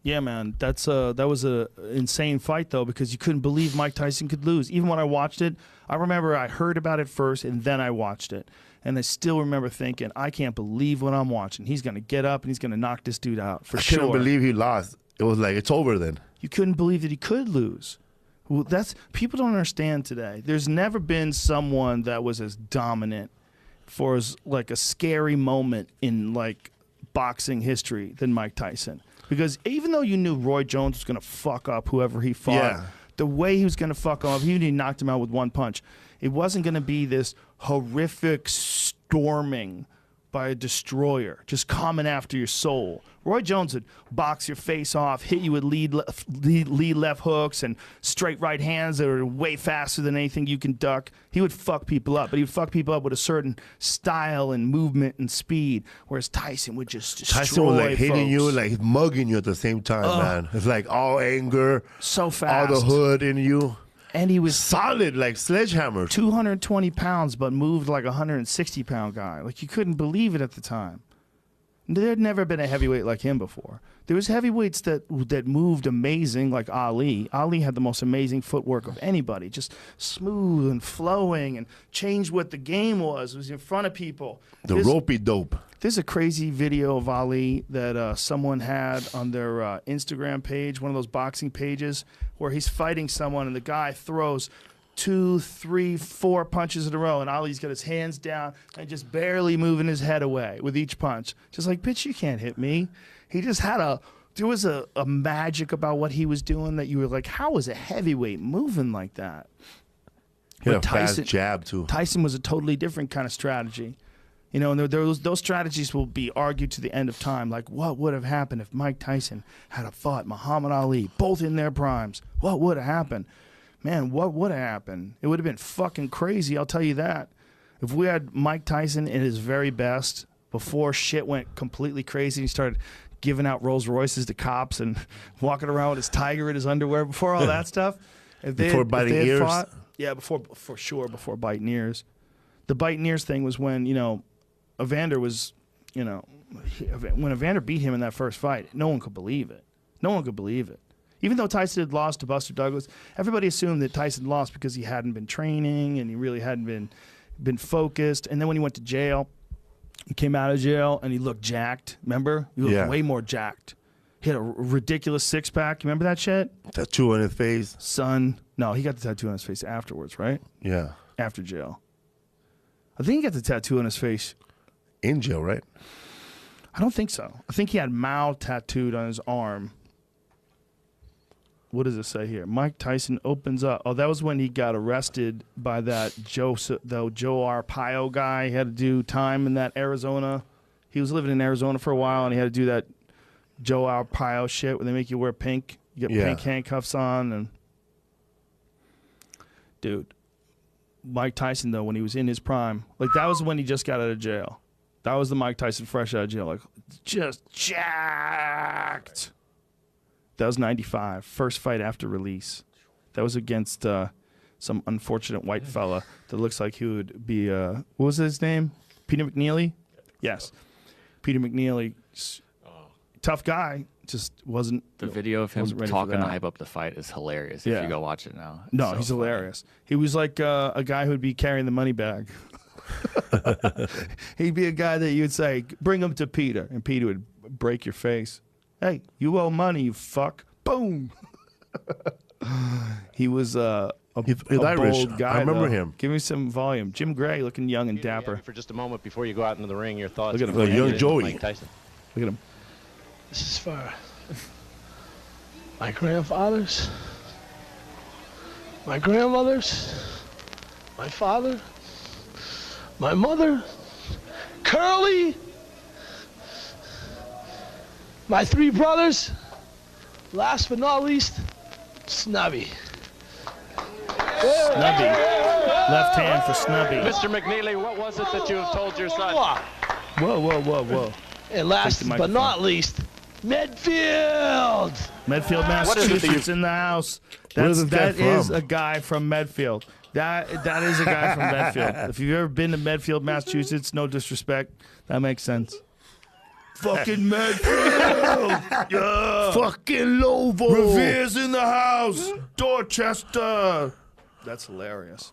Yeah, man, that was a insane fight though, because you couldn't believe Mike Tyson could lose. Even when I watched it, I remember I heard about it first and then I watched it, and I still remember thinking, I can't believe what I'm watching. He's gonna get up and he's gonna knock this dude out for sure. I couldn't believe he lost. It was like it's over then. You couldn't believe that he could lose. Well, that's people don't understand today. There's never been someone that was as dominant for as like a scary moment in like boxing history than Mike Tyson. Because even though you knew Roy Jones was going to fuck up whoever he fought, the way he was going to fuck him up, even if he knocked him out with one punch, it wasn't going to be this horrific storming by a destroyer just coming after your soul. Roy Jones would box your face off, hit you with lead left hooks and straight right hands that are way faster than anything you can duck. He would fuck people up, but he would fuck people up with a certain style and movement and speed, whereas Tyson would just destroy Tyson was like folks. hitting you, like mugging you at the same time, man. It's like all anger, so fast, all the hood in you. And he was solid, like sledgehammer. 220 pounds, but moved like a 160-pound guy. Like, you couldn't believe it at the time. There had never been a heavyweight like him before. There was heavyweights that moved amazing, like Ali. Ali had the most amazing footwork of anybody, just smooth and flowing and changed what the game was. It was in front of people. Ropey dope. There's a crazy video of Ali that someone had on their Instagram page, one of those boxing pages, where he's fighting someone and the guy throws 2, 3, 4 punches in a row, and Ali's got his hands down and just barely moving his head away with each punch. Just like, bitch, you can't hit me. He just had there was a magic about what he was doing that you were like, how is a heavyweight moving like that? He had a fast jab, too. Tyson was a totally different kind of strategy. You know, and those strategies will be argued to the end of time. Like, what would have happened if Mike Tyson had fought Muhammad Ali, both in their primes? What would have happened? Man, what would have happened? It would have been fucking crazy, I'll tell you that. If we had Mike Tyson at his very best, before shit went completely crazy, he started giving out Rolls Royces to cops and walking around with his tiger in his underwear, before all that stuff. Before biting ears? For sure, before biting ears. The biting ears thing was when, you know, Evander was, you know, when Evander beat him in that first fight, no one could believe it. No one could believe it. Even though Tyson had lost to Buster Douglas, everybody assumed that Tyson lost because he hadn't been training and he really hadn't been focused. And then when he went to jail, he came out of jail and he looked jacked. Remember? He looked way more jacked. He had a ridiculous six-pack. You remember that shit? Tattoo on his face. Son. No, he got the tattoo on his face afterwards, right? Yeah. After jail. I think he got the tattoo on his face. In jail, right? I don't think so. I think he had Mao tattooed on his arm. What does it say here? Mike Tyson opens up. Oh, that was when he got arrested by that Joe Arpaio guy. He had to do time in that Arizona. He was living in Arizona for a while, and he had to do that Joe Arpaio shit where they make you wear pink. You get pink handcuffs on. And dude, Mike Tyson, though, when he was in his prime, like that was when he just got out of jail. That was the Mike Tyson fresh out of jail, like just jacked. That was 95, first fight after release. That was against some unfortunate white fella that looks like he would be, what was his name? Peter McNeely? Yes. Peter McNeely, tough guy, just wasn't. The video of him talking to hype up the fight is hilarious if you go watch it now. No, so he's hilarious. He was like a guy who'd be carrying the money bag. He'd be a guy that you'd say, bring him to Peter, and Peter would break your face. Hey, you owe money, you fuck. Boom. He was a Irish. bold guy. I remember him. Give me some volume. Jim Gray, looking young and dapper. For just a moment before you go out into the ring, your thoughts. Look at him, young Joey. Mike Tyson. Look at him. This is for my grandfathers, my grandmothers, my father, my mother, Curly, my 3 brothers, last but not least, Snubby. Snubby. Left hand for Snubby. Mr. McNeely, what was it that you have told your son? Whoa, whoa, whoa, whoa. And last but not least, Medfield. Medfield, Massachusetts in the house. That is a guy from Medfield. That is a guy from Medfield. If you've ever been to Medfield, Massachusetts, no disrespect, that makes sense. Fucking Medfield. Yeah. Fucking Lovo. Revere's in the house. Dorchester. That's hilarious.